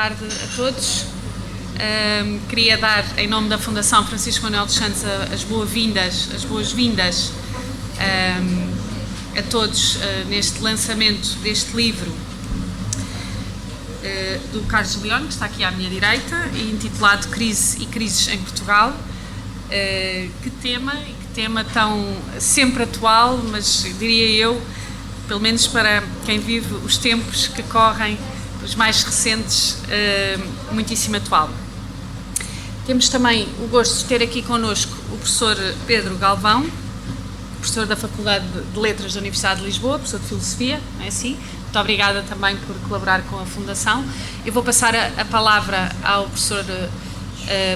tarde a todos. Queria dar, em nome da Fundação Francisco Manuel dos Santos, as boas-vindas a todos neste lançamento deste livro do Carlos Leone, que está aqui à minha direita, intitulado Crise e Crises em Portugal. Que tema tão sempre atual, mas diria eu, pelo menos para quem vive os tempos que correm, os mais recentes, muitíssimo atual. Temos também o gosto de ter aqui connosco o professor Pedro Galvão, professor da Faculdade de Letras da Universidade de Lisboa, professor de Filosofia, não é assim? Muito obrigada também por colaborar com a Fundação. Eu vou passar a palavra ao professor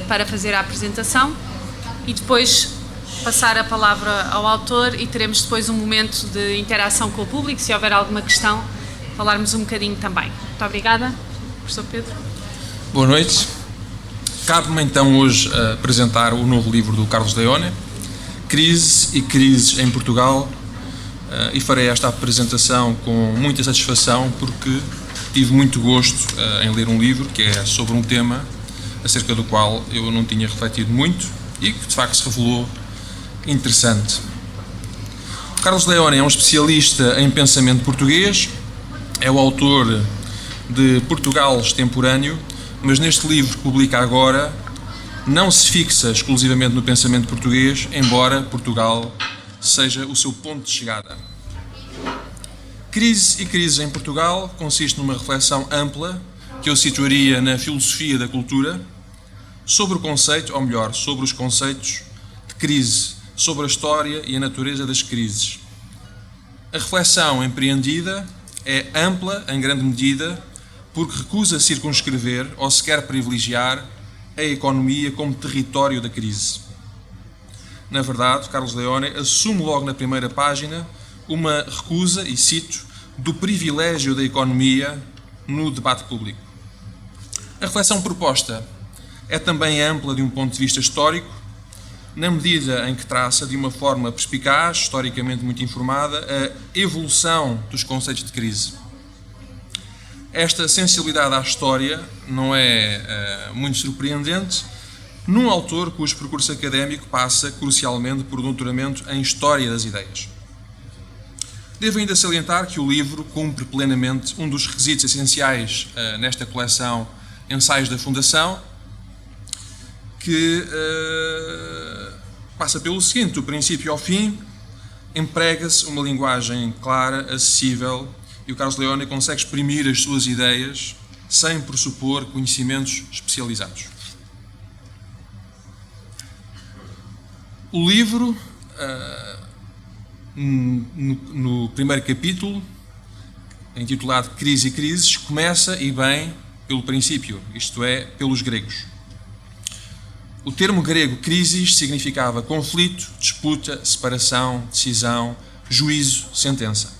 para fazer a apresentação e depois passar a palavra ao autor e teremos depois um momento de interação com o público, se houver alguma questão, falarmos um bocadinho também. Muito obrigada, professor Pedro. Boa noite. Cabe-me então hoje apresentar o novo livro do Carlos Leone, Crise e Crises em Portugal, e farei esta apresentação com muita satisfação porque tive muito gosto em ler um livro que é sobre um tema acerca do qual eu não tinha refletido muito e que de facto se revelou interessante. Carlos Leone é um especialista em pensamento português, é o autor de Portugal Extemporâneo, mas neste livro que publica agora não se fixa exclusivamente no pensamento português, embora Portugal seja o seu ponto de chegada. Crise e Crises em Portugal consiste numa reflexão ampla que eu situaria na filosofia da cultura sobre o conceito, ou melhor, sobre os conceitos de crise, sobre a história e a natureza das crises. A reflexão empreendida é ampla em grande medida porque recusa circunscrever ou sequer privilegiar a economia como território da crise. Na verdade, Carlos Leone assume logo na primeira página uma recusa, e cito, do privilégio da economia no debate público. A reflexão proposta é também ampla de um ponto de vista histórico, na medida em que traça de uma forma perspicaz, historicamente muito informada, a evolução dos conceitos de crise. Esta sensibilidade à história não é muito surpreendente num autor cujo percurso académico passa crucialmente por um doutoramento em História das Ideias. Devo ainda salientar que o livro cumpre plenamente um dos requisitos essenciais nesta coleção Ensaios da Fundação, que passa pelo seguinte: do princípio ao fim, emprega-se uma linguagem clara, acessível, e o Carlos Leone consegue exprimir as suas ideias sem pressupor conhecimentos especializados. O livro, no primeiro capítulo, intitulado Crise e Crises, começa, e bem, pelo princípio, isto é, pelos gregos. O termo grego crisis significava conflito, disputa, separação, decisão, juízo, sentença.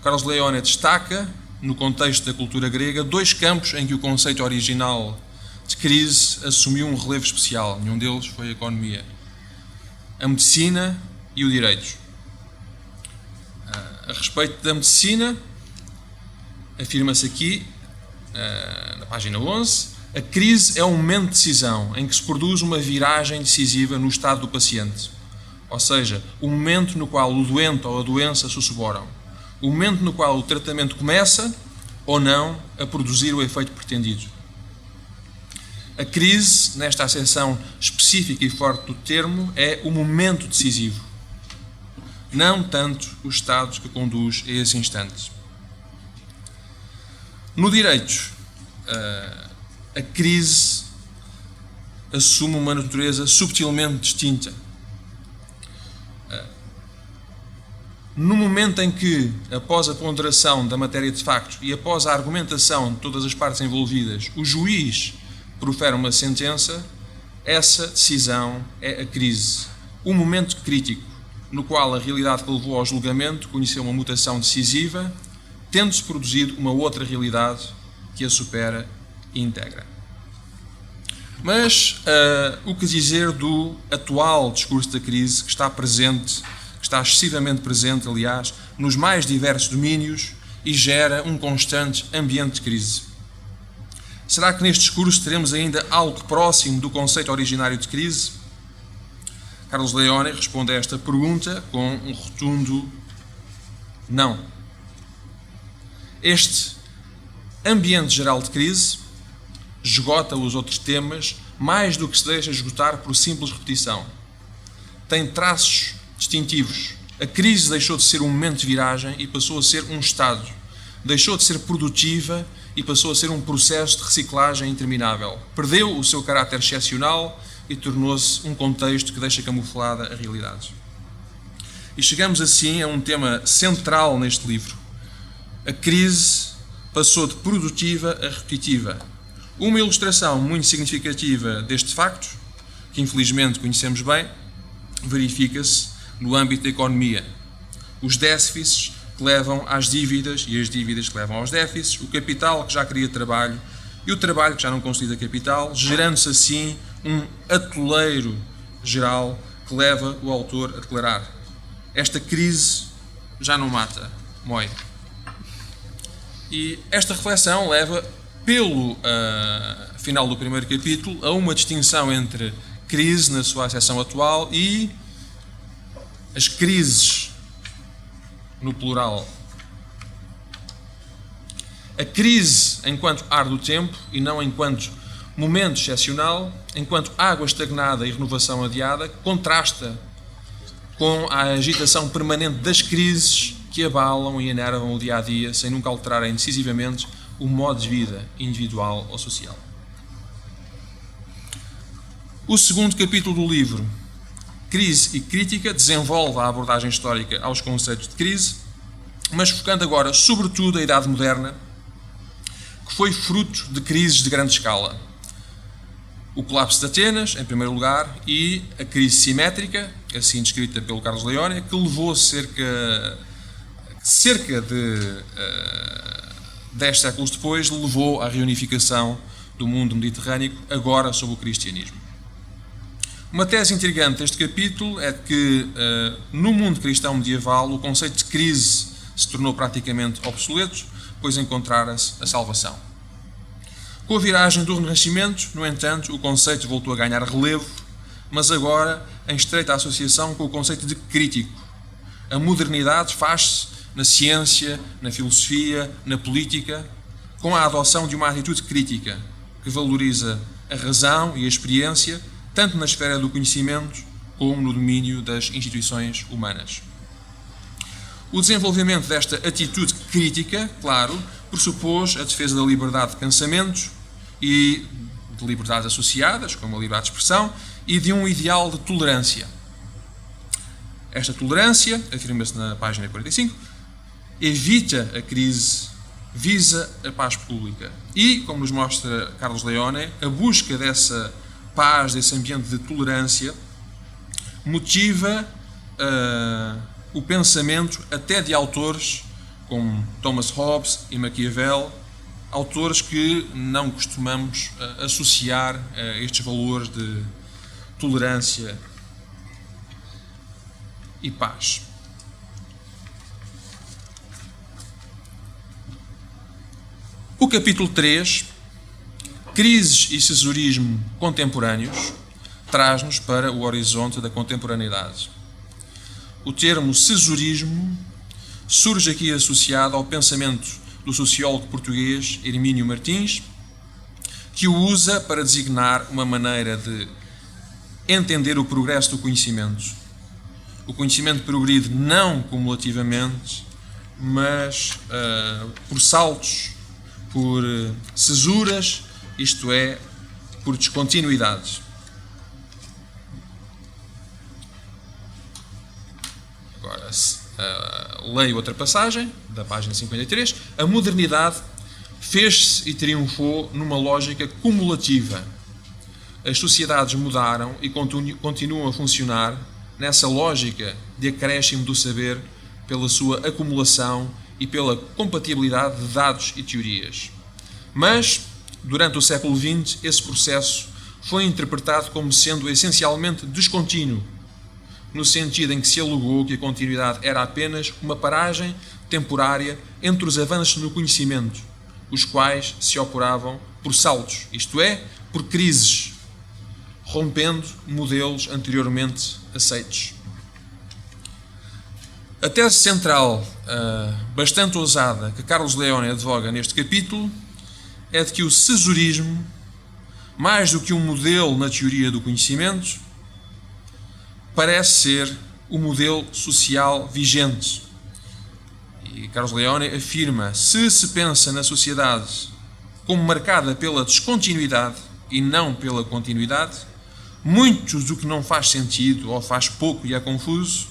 Carlos Leone destaca, no contexto da cultura grega, dois campos em que o conceito original de crise assumiu um relevo especial. Nenhum deles foi a economia: a medicina e o direito. A respeito da medicina, afirma-se aqui, na página 11, a crise é um momento de decisão em que se produz uma viragem decisiva no estado do paciente, ou seja, o momento no qual o doente ou a doença sussurram, o momento no qual o tratamento começa ou não a produzir o efeito pretendido. A crise, nesta acessão específica e forte do termo, é o momento decisivo, não tanto o estado que conduz a esse instante. No direito, a crise assume uma natureza subtilmente distinta. No momento em que, após a ponderação da matéria de facto e após a argumentação de todas as partes envolvidas, o juiz profere uma sentença, essa decisão é a crise, um momento crítico no qual a realidade que levou ao julgamento conheceu uma mutação decisiva, tendo-se produzido uma outra realidade que a supera e integra. Mas o que dizer do atual discurso da crise, que está presente, que está excessivamente presente, aliás, nos mais diversos domínios e gera um constante ambiente de crise? Será que neste discurso teremos ainda algo próximo do conceito originário de crise? Carlos Leone responde a esta pergunta com um rotundo não. Este ambiente geral de crise esgota os outros temas mais do que se deixa esgotar por simples repetição. Tem traços distintivos. A crise deixou de ser um momento de viragem e passou a ser um estado. Deixou de ser produtiva e passou a ser um processo de reciclagem interminável. Perdeu o seu caráter excepcional e tornou-se um contexto que deixa camuflada a realidade. E chegamos assim a um tema central neste livro. A crise passou de produtiva a repetitiva. Uma ilustração muito significativa deste facto, que infelizmente conhecemos bem, verifica-se no âmbito da economia. Os déficits que levam às dívidas e as dívidas que levam aos déficits, o capital que já cria trabalho e o trabalho que já não consolida capital, gerando-se assim um atoleiro geral que leva o autor a declarar: esta crise já não mata, mói. E esta reflexão leva, pelo final do primeiro capítulo, a uma distinção entre crise na sua acessão atual e as crises no plural. A crise enquanto ar do tempo e não enquanto momento excepcional, enquanto água estagnada e renovação adiada, contrasta com a agitação permanente das crises que abalam e enervam o dia-a-dia sem nunca alterarem decisivamente o modo de vida individual ou social. O segundo capítulo do livro, Crise e Crítica, desenvolve a abordagem histórica aos conceitos de crise, mas focando agora sobretudo a Idade Moderna, que foi fruto de crises de grande escala. O colapso de Atenas, em primeiro lugar, e a crise simétrica, assim descrita pelo Carlos Leone, que levou cerca de 10 séculos depois, levou à reunificação do mundo mediterrâneo, agora sob o cristianismo. Uma tese intrigante deste capítulo é que, no mundo cristão medieval, o conceito de crise se tornou praticamente obsoleto, pois encontrara-se a salvação. Com a viragem do Renascimento, no entanto, o conceito voltou a ganhar relevo, mas agora em estreita associação com o conceito de crítico. A modernidade faz-se na ciência, na filosofia, na política, com a adoção de uma atitude crítica, que valoriza a razão e a experiência, tanto na esfera do conhecimento como no domínio das instituições humanas. O desenvolvimento desta atitude crítica, claro, pressupôs a defesa da liberdade de pensamento e de liberdades associadas, como a liberdade de expressão, e de um ideal de tolerância. Esta tolerância, afirma-se na página 45, evita a crise, visa a paz pública. E, como nos mostra Carlos Leone, a busca dessa paz, desse ambiente de tolerância, motiva o pensamento até de autores como Thomas Hobbes e Maquiavel, autores que não costumamos associar a estes valores de tolerância e paz. O capítulo 3, Crises e Cesarismo Contemporâneos, traz-nos para o horizonte da contemporaneidade. O termo cesarismo surge aqui associado ao pensamento do sociólogo português Hermínio Martins, que o usa para designar uma maneira de entender o progresso do conhecimento. O conhecimento progride não cumulativamente, mas por saltos, por cesuras, isto é, por descontinuidades. Agora, leio outra passagem, da página 53. A modernidade fez-se e triunfou numa lógica cumulativa. As sociedades mudaram e continuam a funcionar nessa lógica de acréscimo do saber pela sua acumulação e pela compatibilidade de dados e teorias. Mas, durante o século XX, esse processo foi interpretado como sendo essencialmente descontínuo, no sentido em que se alegou que a continuidade era apenas uma paragem temporária entre os avanços no conhecimento, os quais se operavam por saltos, isto é, por crises, rompendo modelos anteriormente aceitos. A tese central, bastante ousada, que Carlos Leone advoga neste capítulo, é de que o cesurismo, mais do que um modelo na teoria do conhecimento, parece ser o modelo social vigente. E Carlos Leone afirma: se pensa na sociedade como marcada pela descontinuidade e não pela continuidade, muito do que não faz sentido ou faz pouco e é confuso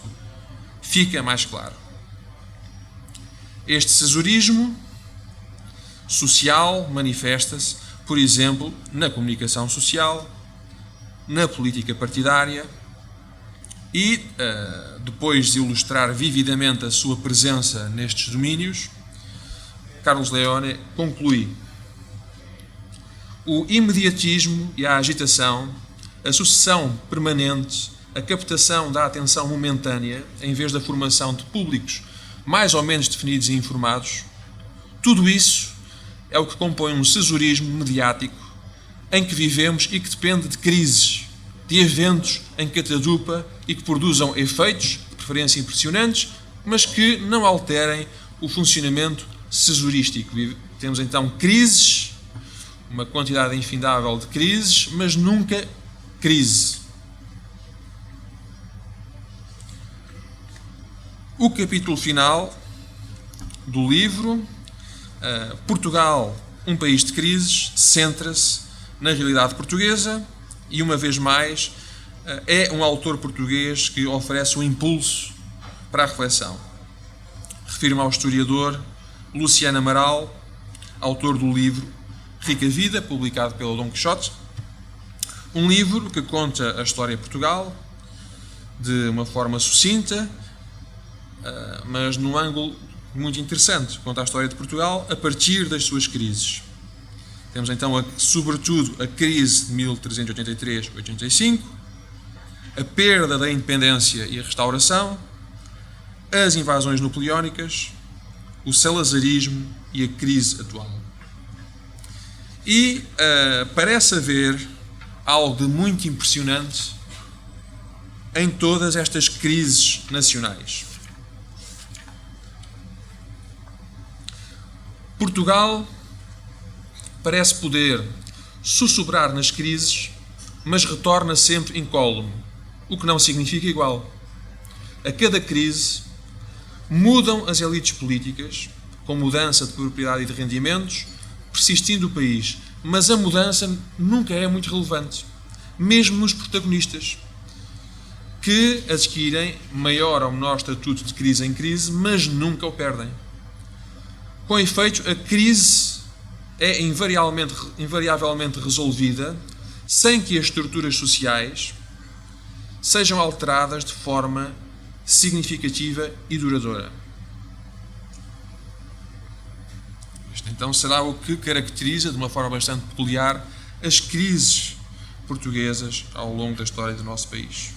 fica mais claro. Este cesurismo social manifesta-se, por exemplo, na comunicação social, na política partidária e, depois de ilustrar vividamente a sua presença nestes domínios, Carlos Leone conclui: o imediatismo e a agitação, a sucessão permanente, a captação da atenção momentânea, em vez da formação de públicos mais ou menos definidos e informados, tudo isso é o que compõe um cesurismo mediático em que vivemos e que depende de crises, de eventos em catadupa e que produzam efeitos, de preferência impressionantes, mas que não alterem o funcionamento cesurístico. Temos então crises, uma quantidade infindável de crises, mas nunca crise. O capítulo final do livro, Portugal, um país de crises, centra-se na realidade portuguesa e, uma vez mais, é um autor português que oferece um impulso para a reflexão. Refiro-me ao historiador Luciano Amaral, autor do livro Rica Vida, publicado pelo Dom Quixote, um livro que conta a história de Portugal de uma forma sucinta, mas num ângulo muito interessante. Conta a história de Portugal a partir das suas crises. Temos então, sobretudo, a crise de 1383-85, a perda da independência e a restauração, as invasões napoleónicas, o salazarismo e a crise atual. E parece haver algo de muito impressionante em todas estas crises nacionais. Portugal parece poder sussurrar nas crises, mas retorna sempre incólume, o que não significa igual. A cada crise mudam as elites políticas, com mudança de propriedade e de rendimentos, persistindo o país, mas a mudança nunca é muito relevante, mesmo nos protagonistas, que adquirem maior ou menor estatuto de crise em crise, mas nunca o perdem. Com efeito, a crise é invariavelmente resolvida sem que as estruturas sociais sejam alteradas de forma significativa e duradoura. Isto então será o que caracteriza de uma forma bastante peculiar as crises portuguesas ao longo da história do nosso país.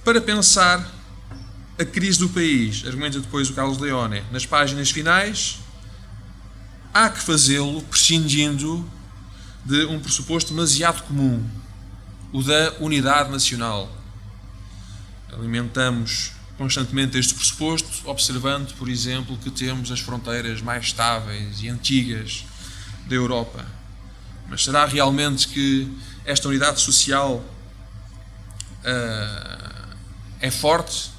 Para pensar a crise do país, argumenta depois o Carlos Leone, nas páginas finais, há que fazê-lo prescindindo de um pressuposto demasiado comum, o da unidade nacional. Alimentamos constantemente este pressuposto, observando, por exemplo, que temos as fronteiras mais estáveis e antigas da Europa. Mas será realmente que esta unidade social é forte?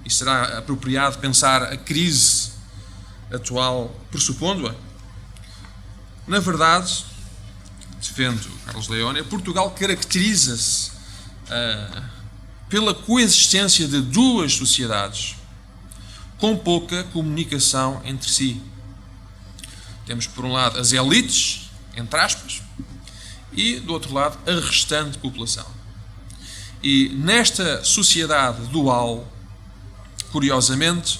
E será apropriado pensar a crise atual pressupondo-a? Na verdade, defende Carlos Leone, Portugal caracteriza-se pela coexistência de duas sociedades com pouca comunicação entre si. Temos, por um lado, as elites, entre aspas, e, do outro lado, a restante população. E nesta sociedade dual, curiosamente,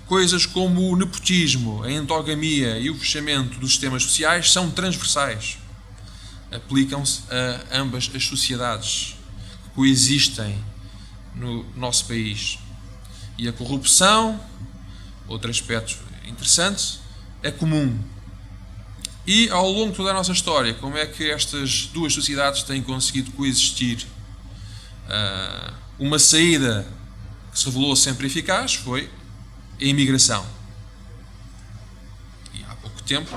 coisas como o nepotismo, a endogamia e o fechamento dos sistemas sociais são transversais. Aplicam-se a ambas as sociedades que coexistem no nosso país. E a corrupção, outro aspecto interessante, é comum. E ao longo de toda a nossa história, como é que estas duas sociedades têm conseguido coexistir? Uma saída que se revelou sempre eficaz foi a imigração. E há pouco tempo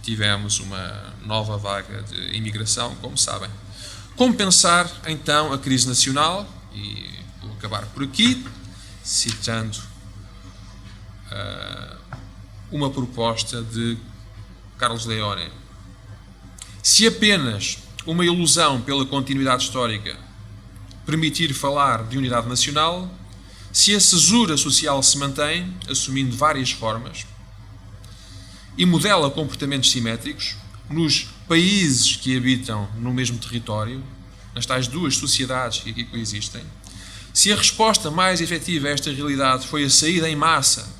tivemos uma nova vaga de imigração, como sabem. Como pensar, então, a crise nacional? E vou acabar por aqui, citando uma proposta de Carlos Leone. Se apenas uma ilusão pela continuidade histórica permitir falar de unidade nacional, se a cesura social se mantém, assumindo várias formas, e modela comportamentos simétricos nos países que habitam no mesmo território, nas tais duas sociedades que aqui coexistem, se a resposta mais efetiva a esta realidade foi a saída em massa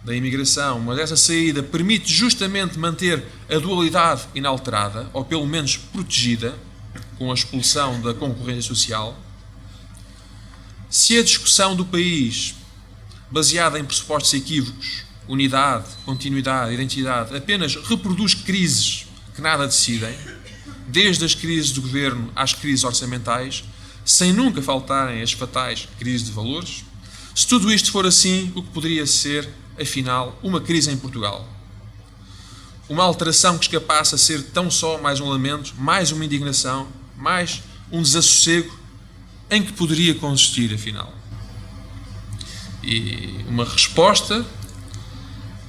da imigração, mas essa saída permite justamente manter a dualidade inalterada, ou pelo menos protegida, com a expulsão da concorrência social, se a discussão do país, baseada em pressupostos equívocos, unidade, continuidade, identidade, apenas reproduz crises que nada decidem, desde as crises do governo às crises orçamentais, sem nunca faltarem as fatais crises de valores, se tudo isto for assim, o que poderia ser, afinal, uma crise em Portugal? Uma alteração que escapasse a ser tão só mais um lamento, mais uma indignação, mais um desassossego, em que poderia consistir, afinal? E uma resposta,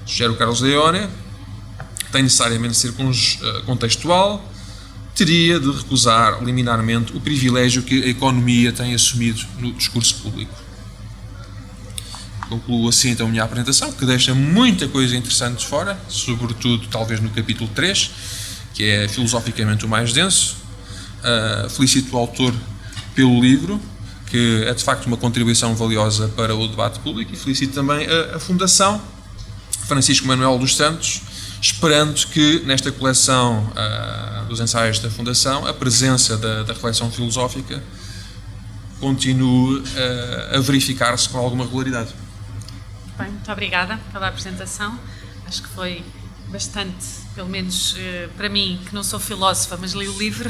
sugere o Carlos Leone, que tem necessariamente de ser contextual, teria de recusar liminarmente o privilégio que a economia tem assumido no discurso público. Concluo assim então a minha apresentação, que deixa muita coisa interessante de fora, sobretudo talvez no capítulo 3, que é filosoficamente o mais denso. Felicito o autor pelo livro, que é de facto uma contribuição valiosa para o debate público, e felicito também a Fundação Francisco Manuel dos Santos, esperando que nesta coleção dos ensaios da Fundação a presença da reflexão filosófica continue a verificar-se com alguma regularidade. Bem, muito obrigada pela apresentação. Acho que foi bastante, pelo menos para mim, que não sou filósofa, mas li o livro,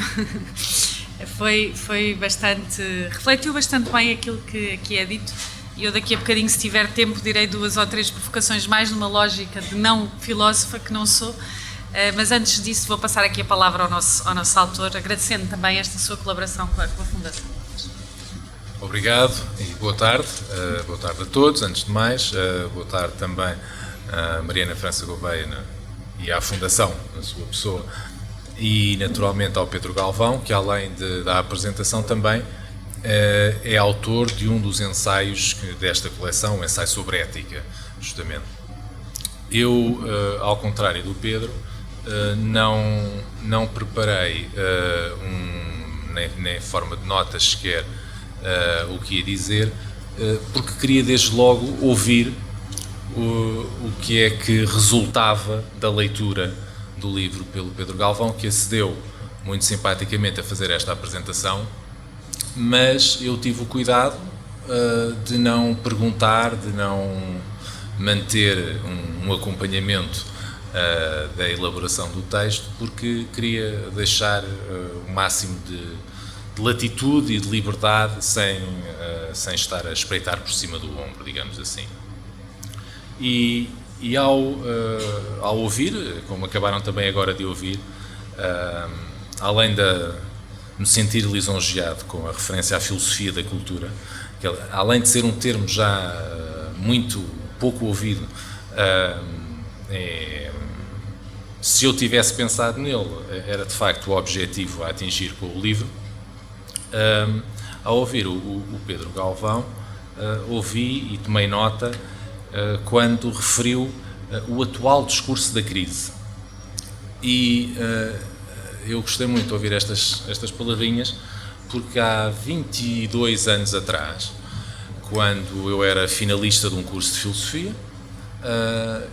foi bastante, refletiu bastante bem aquilo que aqui é dito. E eu daqui a bocadinho, se tiver tempo, direi 2 ou 3 provocações mais numa lógica de não filósofa, que não sou. Mas antes disso vou passar aqui a palavra ao nosso autor, agradecendo também esta sua colaboração com a Fundação. Obrigado e boa tarde. Boa tarde a todos, antes de mais. Boa tarde também a Mariana França Gouveia e à Fundação, na sua pessoa, e naturalmente ao Pedro Galvão, que além da apresentação também é autor de um dos ensaios desta coleção, um ensaio sobre ética, justamente. Eu, ao contrário do Pedro, não preparei nem forma de notas sequer o que ia dizer, porque queria desde logo ouvir o que é que resultava da leitura do livro pelo Pedro Galvão, que acedeu muito simpaticamente a fazer esta apresentação, mas eu tive o cuidado de não perguntar, de não manter um acompanhamento da elaboração do texto, porque queria deixar o máximo de latitude e de liberdade sem estar a espreitar por cima do ombro, digamos assim. E ao ouvir, como acabaram também agora de ouvir, além de me sentir lisonjeado com a referência à filosofia da cultura, que além de ser um termo já muito pouco ouvido, se eu tivesse pensado nele, era de facto o objetivo a atingir com o livro. Ao ouvir o Pedro Galvão, ouvi e tomei nota quando referiu o atual discurso da crise. E eu gostei muito de ouvir estas palavrinhas, porque há 22 anos atrás, quando eu era finalista de um curso de filosofia,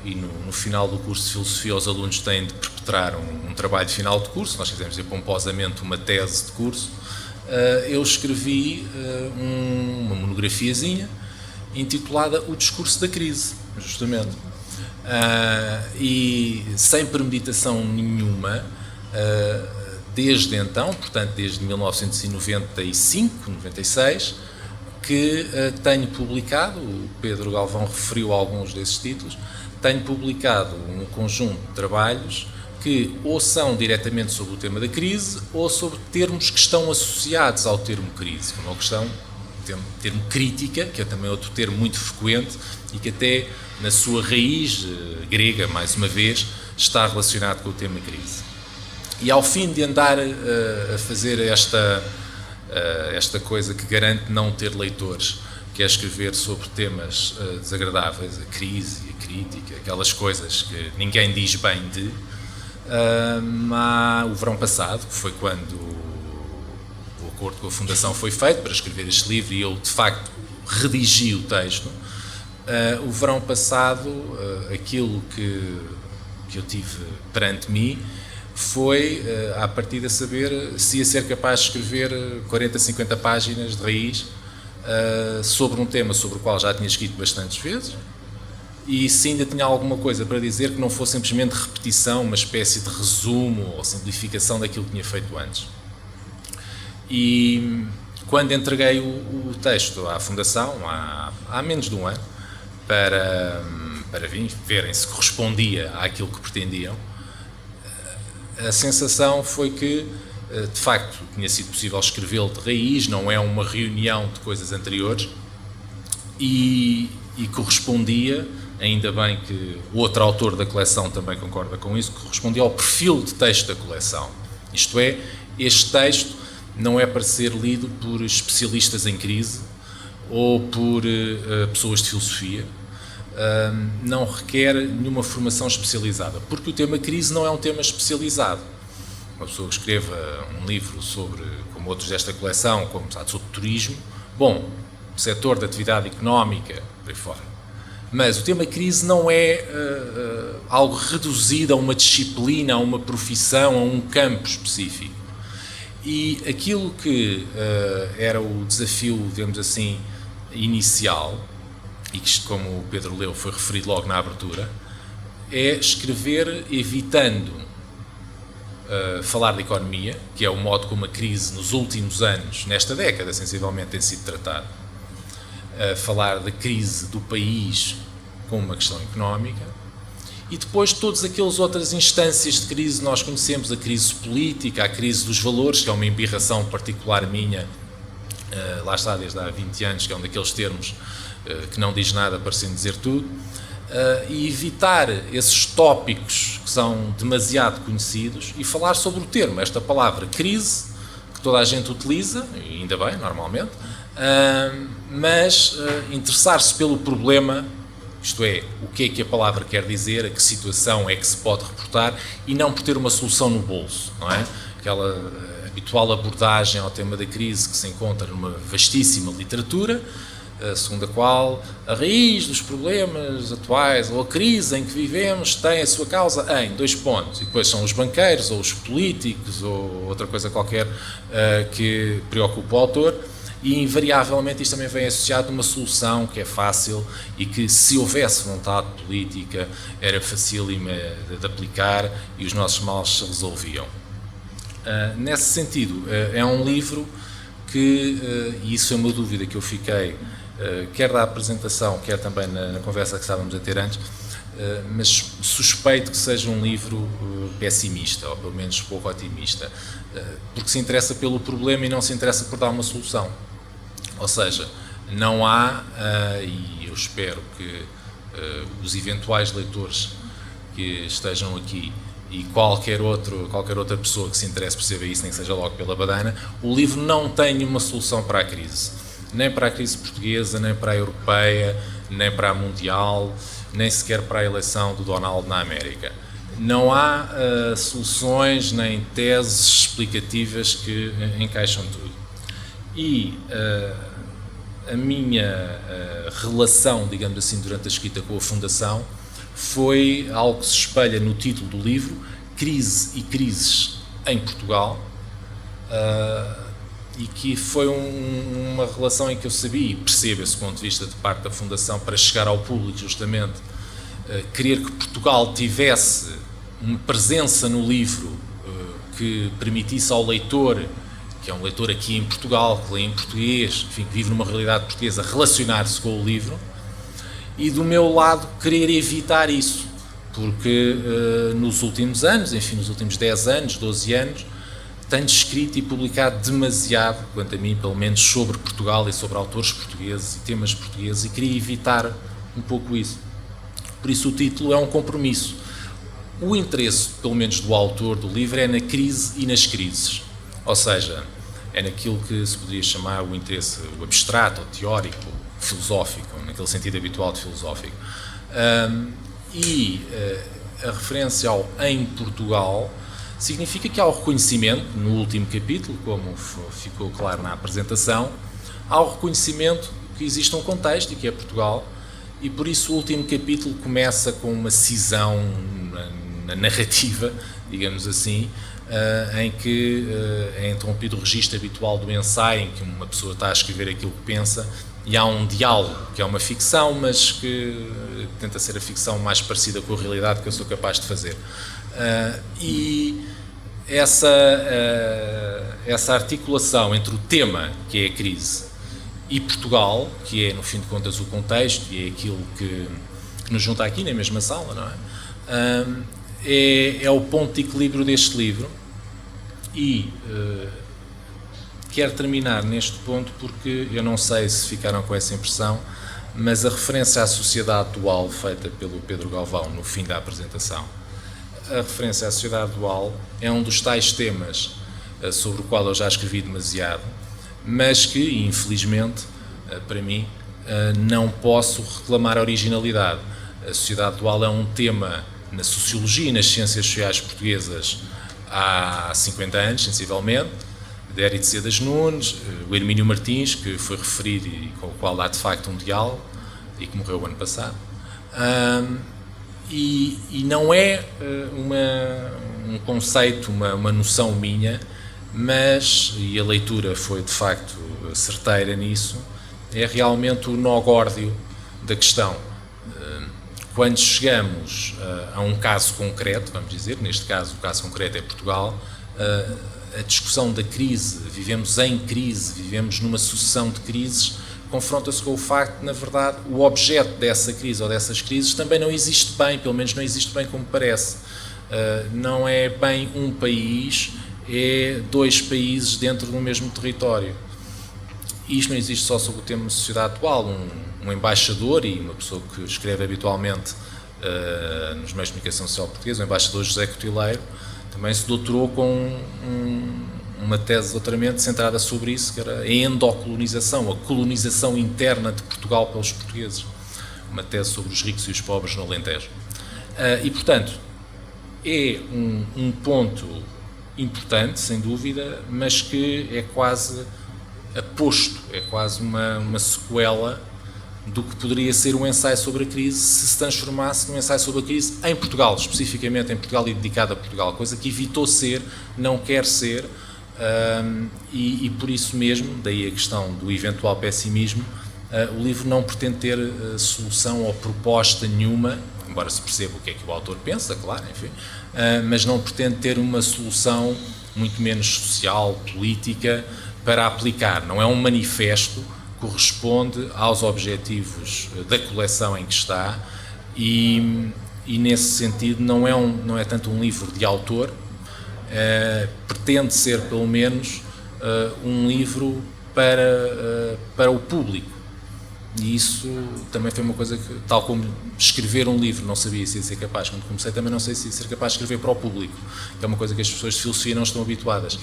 e no final do curso de filosofia os alunos têm de perpetrar um trabalho de final de curso, nós fizemos pomposamente uma tese de curso, eu escrevi uma monografiazinha intitulada O Discurso da Crise, justamente. e sem premeditação nenhuma, desde então, portanto desde 1995, 96, que tenho publicado, o Pedro Galvão referiu alguns desses títulos, tenho publicado um conjunto de trabalhos que ou são diretamente sobre o tema da crise ou sobre termos que estão associados ao termo crise, como a questão, termo crítica, que é também outro termo muito frequente e que até na sua raiz grega, mais uma vez, está relacionado com o tema crise. E ao fim de andar a fazer esta coisa que garante não ter leitores, que é escrever sobre temas desagradáveis, a crise, a crítica, aquelas coisas que ninguém diz bem de, o verão passado, que foi quando o acordo com a Fundação foi feito para escrever este livro e eu, de facto, redigi o texto, o verão passado, aquilo que eu tive perante mim foi, à partida, saber se ia ser capaz de escrever 40, 50 páginas de raiz sobre um tema sobre o qual já tinha escrito bastantes vezes e se ainda tinha alguma coisa para dizer que não fosse simplesmente repetição, uma espécie de resumo ou simplificação daquilo que tinha feito antes. E quando entreguei o texto à Fundação, há menos de um ano, para verem se correspondia àquilo que pretendiam, a sensação foi que, de facto, tinha sido possível escrevê-lo de raiz, não é uma reunião de coisas anteriores, e correspondia, ainda bem que o outro autor da coleção também concorda com isso, correspondia ao perfil de texto da coleção. Isto é, este texto não é para ser lido por especialistas em crise ou por pessoas de filosofia, não requer nenhuma formação especializada, porque o tema crise não é um tema especializado. Uma pessoa que escreva um livro sobre, como outros desta coleção, como sobre turismo, bom, setor da atividade económica, por aí fora. Mas o tema crise não é algo reduzido a uma disciplina, a uma profissão, a um campo específico. E aquilo que era o desafio, digamos assim, inicial, e que, como o Pedro leu, foi referido logo na abertura, é escrever evitando falar de economia, que é o modo como a crise nos últimos anos, nesta década sensivelmente, tem sido tratada. Falar da crise do país como uma questão económica e depois todas aquelas outras instâncias de crise nós conhecemos, a crise política, a crise dos valores, que é uma embirração particular minha, lá está desde há 20 anos, que é um daqueles termos que não diz nada parecendo dizer tudo, e evitar esses tópicos que são demasiado conhecidos e falar sobre o termo, esta palavra crise, que toda a gente utiliza, e ainda bem, normalmente, mas interessar-se pelo problema, isto é, o que é que a palavra quer dizer, a que situação é que se pode reportar, e não por ter uma solução no bolso, não é? Aquela habitual abordagem ao tema da crise que se encontra numa vastíssima literatura, segundo a qual a raiz dos problemas atuais ou a crise em que vivemos tem a sua causa em 2 pontos, e depois são os banqueiros ou os políticos ou outra coisa qualquer que preocupa o autor, e invariavelmente isto também vem associado a uma solução que é fácil e que, se houvesse vontade política, era facílima de aplicar e os nossos males se resolviam. Nesse sentido, é um livro que, e isso é uma dúvida que eu fiquei, quer da apresentação, quer também na conversa que estávamos a ter antes, mas suspeito que seja um livro pessimista, ou pelo menos pouco otimista, porque se interessa pelo problema e não se interessa por dar uma solução. Ou seja, não há, e eu espero que os eventuais leitores que estejam aqui e qualquer outra pessoa que se interesse perceba isso, nem que seja logo pela badana, o livro não tem uma solução para a crise. Nem para a crise portuguesa, nem para a europeia, nem para a mundial, nem sequer para a eleição do Donald na América. Não há soluções nem teses explicativas que encaixam tudo. E a minha relação, digamos assim, durante a escrita com a Fundação foi algo que se espelha no título do livro, Crise e Crises em Portugal, e que foi uma relação em que eu sabia e percebo esse ponto de vista de parte da Fundação para chegar ao público justamente querer que Portugal tivesse uma presença no livro que permitisse ao leitor, que é um leitor aqui em Portugal, que lê em português, enfim, que vive numa realidade portuguesa, relacionar-se com o livro, e do meu lado querer evitar isso, porque nos últimos anos, enfim, nos últimos 10 anos, 12 anos, tenho escrito e publicado demasiado, quanto a mim, pelo menos, sobre Portugal e sobre autores portugueses e temas portugueses, e queria evitar um pouco isso. Por isso o título é um compromisso. O interesse, pelo menos do autor do livro, é na crise e nas crises. Ou seja, é naquilo que se poderia chamar o interesse o abstrato, o teórico, o filosófico, naquele sentido habitual de filosófico. A referência ao em Portugal significa que há o reconhecimento, no último capítulo, como ficou claro na apresentação, há o reconhecimento que existe um contexto e que é Portugal, e por isso o último capítulo começa com uma cisão na narrativa, digamos assim, em que é interrompido o registro habitual do ensaio, em que uma pessoa está a escrever aquilo que pensa, e há um diálogo, que é uma ficção, mas que tenta ser a ficção mais parecida com a realidade que eu sou capaz de fazer. E essa articulação entre o tema, que é a crise, e Portugal, que é, no fim de contas, o contexto, e é aquilo que nos junta aqui na mesma sala, não é? É o ponto de equilíbrio deste livro, e quero terminar neste ponto porque eu não sei se ficaram com essa impressão, mas a referência à sociedade dual feita pelo Pedro Galvão no fim da apresentação, a referência à sociedade dual é um dos tais temas sobre o qual eu já escrevi demasiado, mas que, infelizmente, para mim, não posso reclamar a originalidade. A sociedade dual é um tema na sociologia e nas ciências sociais portuguesas há 50 anos, sensivelmente, de Hérito Cedas Nunes, o Hermínio Martins, que foi referido e com o qual há de facto um diálogo, e que morreu o ano passado. E não é um conceito, uma noção minha, mas, e a leitura foi de facto certeira nisso, é realmente o nó górdio da questão. Quando chegamos a um caso concreto, vamos dizer, neste caso o caso concreto é Portugal, a discussão da crise, vivemos em crise, vivemos numa sucessão de crises, confronta-se com o facto de, na verdade, o objeto dessa crise ou dessas crises também não existe bem, pelo menos não existe bem como parece. Não é bem um país, é dois países dentro do mesmo território. E isto não existe só sobre o tema sociedade atual. Um embaixador e uma pessoa que escreve habitualmente nos meios de comunicação social portuguesa, o embaixador José Cotileiro, também se doutorou com uma tese de doutoramento centrada sobre isso, que era a endocolonização, a colonização interna de Portugal pelos portugueses. Uma tese sobre os ricos e os pobres no Alentejo. E, portanto, é um ponto importante, sem dúvida, mas que é quase aposto, é quase uma sequela do que poderia ser um ensaio sobre a crise se transformasse num ensaio sobre a crise em Portugal, especificamente em Portugal e dedicado a Portugal, coisa que evitou ser, não quer ser, e por isso mesmo, daí a questão do eventual pessimismo, o livro não pretende ter solução ou proposta nenhuma, embora se perceba o que é que o autor pensa, claro, enfim, mas não pretende ter uma solução muito menos social, política, para aplicar. Não é um manifesto, corresponde aos objetivos da coleção em que está e nesse sentido não é tanto um livro de autor, pretende ser pelo menos um livro para o público. E isso também foi uma coisa que, tal como escrever um livro, não sabia se ia ser capaz. Quando comecei também não sei se ia ser capaz de escrever para o público, que é uma coisa que as pessoas de filosofia não estão habituadas.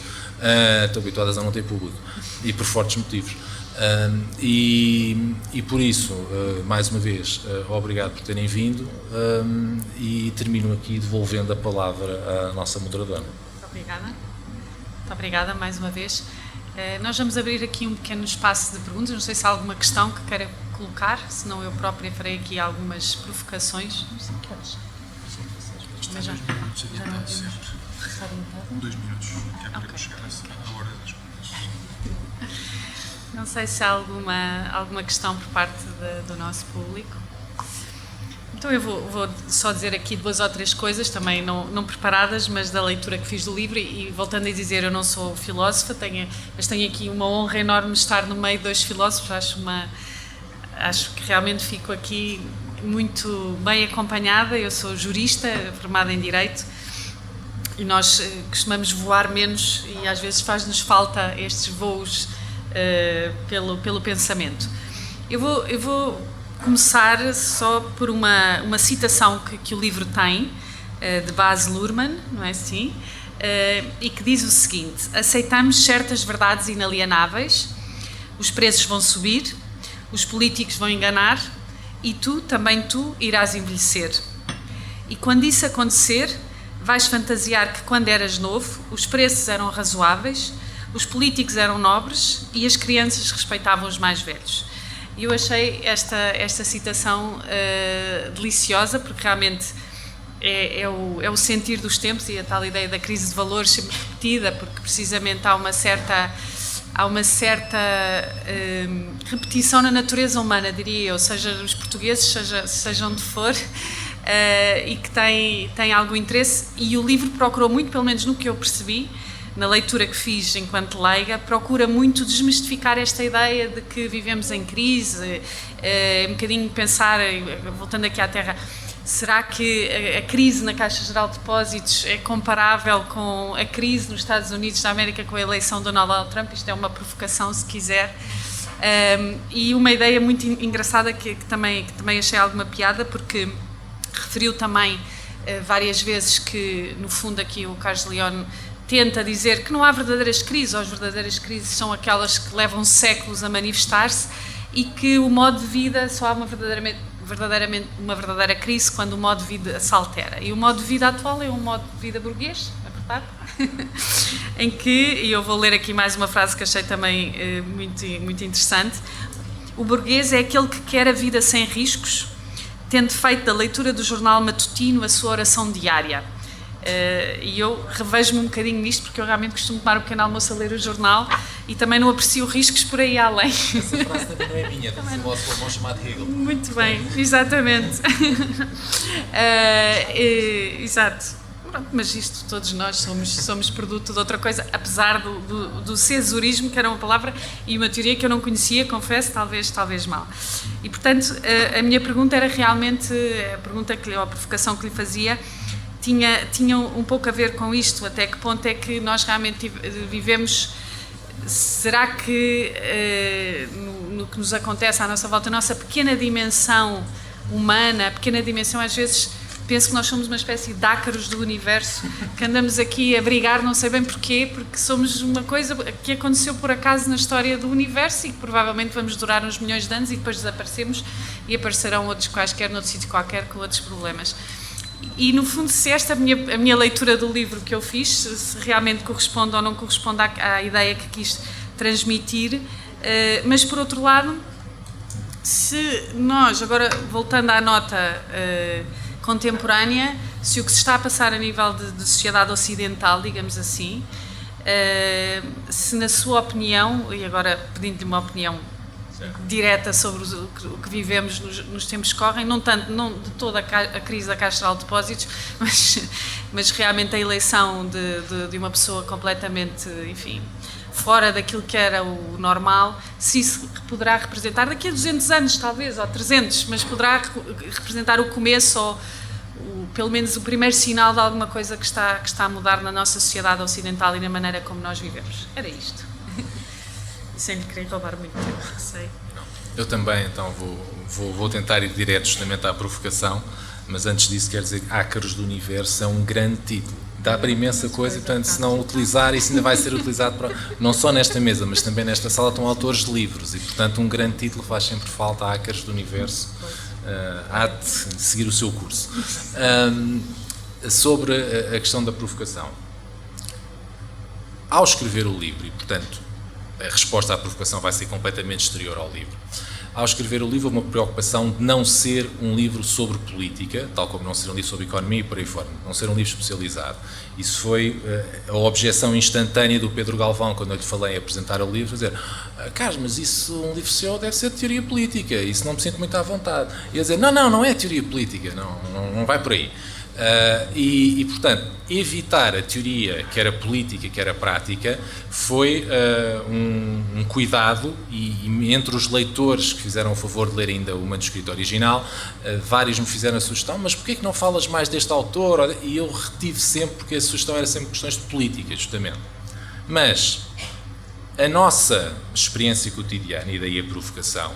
Estão habituadas a não ter público, e por fortes motivos. E por isso, mais uma vez, obrigado por terem vindo, e termino aqui devolvendo a palavra à nossa moderadora. Muito obrigada. Muito obrigada mais uma vez. Nós vamos abrir aqui um pequeno espaço de perguntas. Não sei se há alguma questão que queira colocar, senão eu própria farei aqui algumas provocações. Não sei que horas. Mas já não temos. 2 minutos, que é para okay. Chegar à hora das coisas. Não sei se há alguma questão por parte do nosso público. Muito Então eu vou só dizer aqui 2 ou 3 coisas, também não preparadas, mas da leitura que fiz do livro, e voltando a dizer, eu não sou filósofa, mas tenho aqui uma honra enorme de estar no meio de 2 filósofos, acho que realmente fico aqui muito bem acompanhada. Eu sou jurista, formada em Direito, e nós costumamos voar menos e às vezes faz-nos falta estes voos pelo pensamento. Eu vou começar só por uma citação que o livro tem, de Baz Luhrmann, não é assim? E que diz o seguinte: aceitamos certas verdades inalienáveis, os preços vão subir, os políticos vão enganar e também tu, irás envelhecer. E quando isso acontecer, vais fantasiar que quando eras novo, os preços eram razoáveis, os políticos eram nobres e as crianças respeitavam os mais velhos. E eu achei esta citação deliciosa, porque realmente é o sentir dos tempos, e a tal ideia da crise de valores sempre repetida, porque precisamente há uma certa repetição na natureza humana, diria eu, seja os portugueses, seja onde for, e que tem algum interesse, e o livro procurou muito, pelo menos no que eu percebi, na leitura que fiz enquanto leiga, procura muito desmistificar esta ideia de que vivemos em crise, um bocadinho pensar, voltando aqui à Terra, será que a crise na Caixa Geral de Depósitos é comparável com a crise nos Estados Unidos da América com a eleição de Donald Trump? Isto é uma provocação, se quiser. E uma ideia muito engraçada que também achei alguma piada, porque referiu também várias vezes que, no fundo, aqui o Carlos Leone tenta dizer que não há verdadeiras crises, ou as verdadeiras crises são aquelas que levam séculos a manifestar-se, e que o modo de vida, só há uma verdadeira crise quando o modo de vida se altera. E o modo de vida atual é um modo de vida burguês, é verdade? Em que, e eu vou ler aqui mais uma frase que achei também muito interessante: o burguês é aquele que quer a vida sem riscos, tendo feito da leitura do jornal matutino a sua oração diária. E eu revejo-me um bocadinho nisto, porque eu realmente costumo tomar o pequeno almoço a ler o jornal e também não aprecio riscos por aí além. Essa frase também não é minha, é do nosso irmão chamado Hegel. Muito bem, exatamente. Exato. Pronto, mas isto, todos nós somos produto de outra coisa, apesar do cesarismo, que era uma palavra e uma teoria que eu não conhecia, confesso, talvez mal. E, portanto, a minha pergunta era realmente, a provocação que lhe fazia, tinha um pouco a ver com isto: até que ponto é que nós realmente vivemos. Será que no que nos acontece à nossa volta, a nossa pequena dimensão humana, a pequena dimensão, às vezes penso que nós somos uma espécie de ácaros do universo, que andamos aqui a brigar, não sei bem porquê, porque somos uma coisa que aconteceu por acaso na história do universo e que provavelmente vamos durar uns milhões de anos e depois desaparecemos e aparecerão outros quaisquer, noutro sítio qualquer, com outros problemas. E, no fundo, se esta a minha leitura do livro que eu fiz, se realmente corresponde ou não corresponde à ideia que quis transmitir, mas, por outro lado, se nós, agora voltando à nota contemporânea, se o que se está a passar a nível de sociedade ocidental, digamos assim, se na sua opinião, e agora pedindo-lhe uma opinião direta sobre o que vivemos nos tempos que correm, não de toda a crise da Caixa Geral de Depósitos, mas realmente a eleição de uma pessoa completamente, enfim, fora daquilo que era o normal, se isso poderá representar, daqui a 200 anos talvez, ou 300, mas poderá representar o começo ou pelo menos o primeiro sinal de alguma coisa que está a mudar na nossa sociedade ocidental e na maneira como nós vivemos. Era isto. Sem lhe querer roubar muito tempo, sei. Eu também, então, vou tentar ir direto justamente à provocação, mas antes disso quero dizer que Ácaros do Universo é um grande título. Dá para imensa coisa e, portanto, se não utilizar, isso ainda vai ser utilizado não só nesta mesa, mas também nesta sala estão autores de livros e, portanto, um grande título faz sempre falta. Ácaros do Universo há de seguir o seu curso. Sobre a questão da provocação. Ao escrever o livro, e, portanto, a resposta à provocação vai ser completamente exterior ao livro. ao escrever o livro, uma preocupação de não ser um livro sobre política, tal como não ser um livro sobre economia e por aí fora, não ser um livro especializado. Isso foi a objeção instantânea do Pedro Galvão, quando eu lhe falei em apresentar o livro, dizer: Carlos, mas isso, um livro seu deve ser de teoria política, isso não me sinto muito à vontade. E eu dizer: não é teoria política, não vai por aí. Portanto, evitar a teoria, quer a política, quer a prática, foi um cuidado, e entre os leitores que fizeram o favor de ler ainda o manuscrito original, vários me fizeram a sugestão: mas porquê é que não falas mais deste autor? E eu retive sempre, porque a sugestão era sempre questões de política, justamente. Mas a nossa experiência cotidiana, e daí a provocação,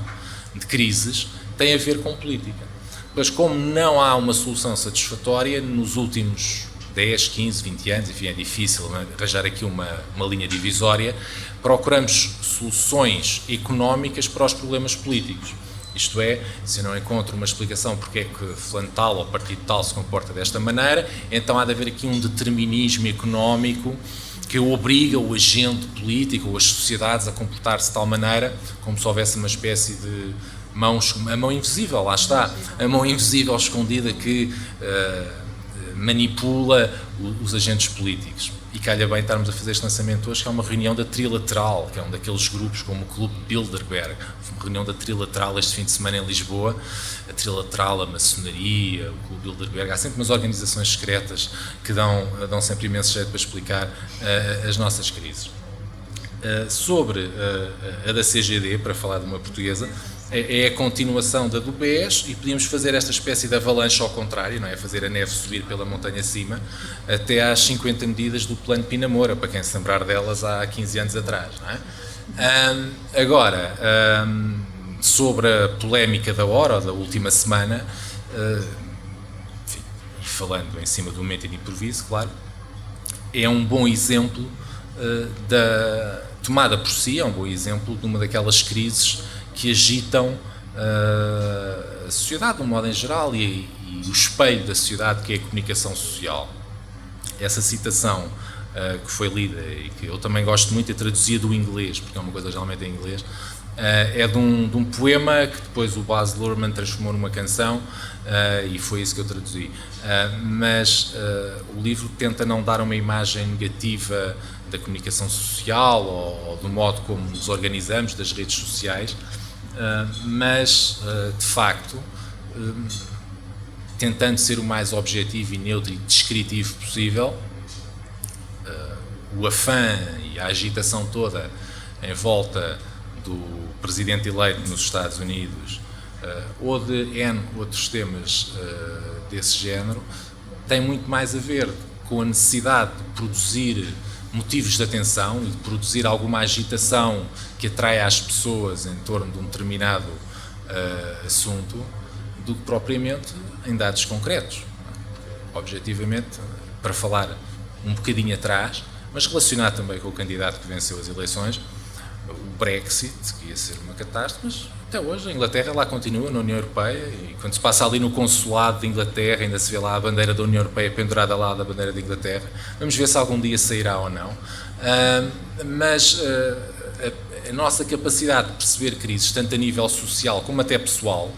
de crises, tem a ver com política. Mas como não há uma solução satisfatória, nos últimos 10, 15, 20 anos, enfim, é difícil arranjar aqui uma linha divisória, procuramos soluções económicas para os problemas políticos. Isto é, se eu não encontro uma explicação porque é que fulano tal ou partido tal se comporta desta maneira, então há de haver aqui um determinismo económico que obriga o agente político ou as sociedades a comportar-se de tal maneira, como se houvesse uma espécie de a mão invisível, lá está, a mão invisível escondida que manipula os agentes políticos. E calha bem estarmos a fazer este lançamento hoje, que é uma reunião da Trilateral, que é um daqueles grupos como o Clube Bilderberg, uma reunião da Trilateral este fim de semana em Lisboa. A Trilateral, a maçonaria, o Clube Bilderberg, há sempre umas organizações secretas que dão sempre imenso jeito para explicar as nossas crises. Sobre a da CGD, para falar de uma portuguesa, é a continuação da do BES, e podíamos fazer esta espécie de avalanche ao contrário, não é? Fazer a neve subir pela montanha acima até às 50 medidas do Plano Pinamora, para quem se lembrar delas há 15 anos atrás, não é? Agora, sobre a polémica da hora, ou da última semana, enfim, falando em cima do momento de improviso, claro, é um bom exemplo da tomada por si, é um bom exemplo de uma daquelas crises que agitam a sociedade de um modo em geral e o espelho da sociedade, que é a comunicação social. Essa citação que foi lida e que eu também gosto muito, é traduzida do inglês, porque é uma coisa geralmente em inglês, é de um poema que depois o Baz Luhrmann transformou numa canção, e foi isso que eu traduzi. Mas o livro tenta não dar uma imagem negativa da comunicação social ou do modo como nos organizamos, das redes sociais, mas, de facto, tentando ser o mais objetivo e neutro e descritivo possível, o afã e a agitação toda em volta do presidente eleito nos Estados Unidos, ou de N outros temas desse género, tem muito mais a ver com a necessidade de produzir motivos de atenção e de produzir alguma agitação que atraia as pessoas em torno de um determinado assunto, do que propriamente em dados concretos. Objetivamente, para falar um bocadinho atrás, mas relacionado também com o candidato que venceu as eleições, o Brexit, que ia ser uma catástrofe, mas até hoje a Inglaterra lá continua na União Europeia, e quando se passa ali no consulado de Inglaterra ainda se vê lá a bandeira da União Europeia pendurada lá da bandeira da Inglaterra. Vamos ver se algum dia sairá ou não. Mas a nossa capacidade de perceber crises, tanto a nível social como até pessoal,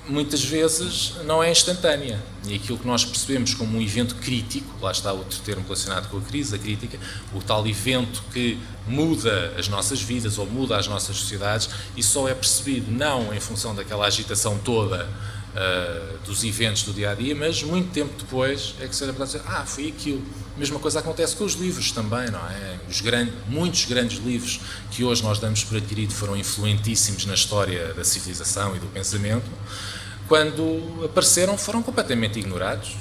muitas vezes não é instantânea. E aquilo que nós percebemos como um evento crítico, lá está outro termo relacionado com a crise, a crítica, o tal evento que muda as nossas vidas ou muda as nossas sociedades, e só é percebido não em função daquela agitação toda dos eventos do dia-a-dia, mas muito tempo depois é que se olha para dizer: foi aquilo. A mesma coisa acontece com os livros também, não é? Muitos grandes livros que hoje nós damos por adquirido foram influentíssimos na história da civilização e do pensamento. Quando apareceram, foram completamente ignorados.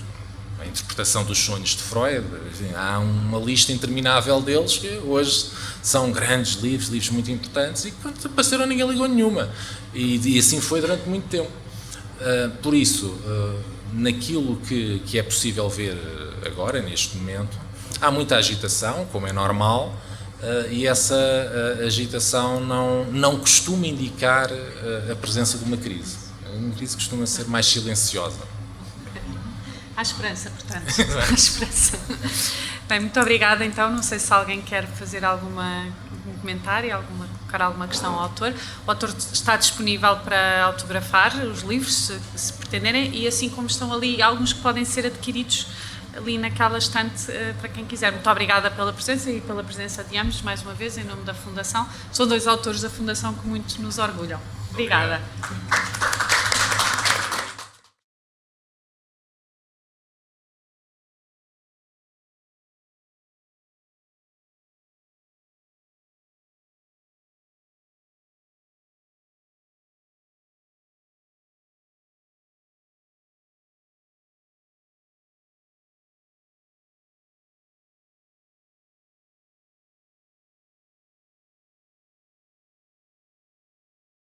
A interpretação dos sonhos de Freud, enfim, há uma lista interminável deles que hoje são grandes livros muito importantes, e quando apareceram ninguém ligou nenhuma. E assim foi durante muito tempo. Por isso, naquilo que é possível ver agora, neste momento, há muita agitação, como é normal, e essa agitação não costuma indicar a presença de uma crise. Uma crise costuma ser mais silenciosa. Há esperança, portanto. Há esperança. Bem, muito obrigada, então. Não sei se alguém quer fazer algum comentário, alguma colocar alguma questão ao autor. O autor está disponível para autografar os livros, se pretenderem, e assim como estão ali alguns que podem ser adquiridos ali naquela estante para quem quiser. Muito obrigada pela presença e pela presença de ambos, mais uma vez, em nome da Fundação. São 2 autores da Fundação que muito nos orgulham. Obrigada.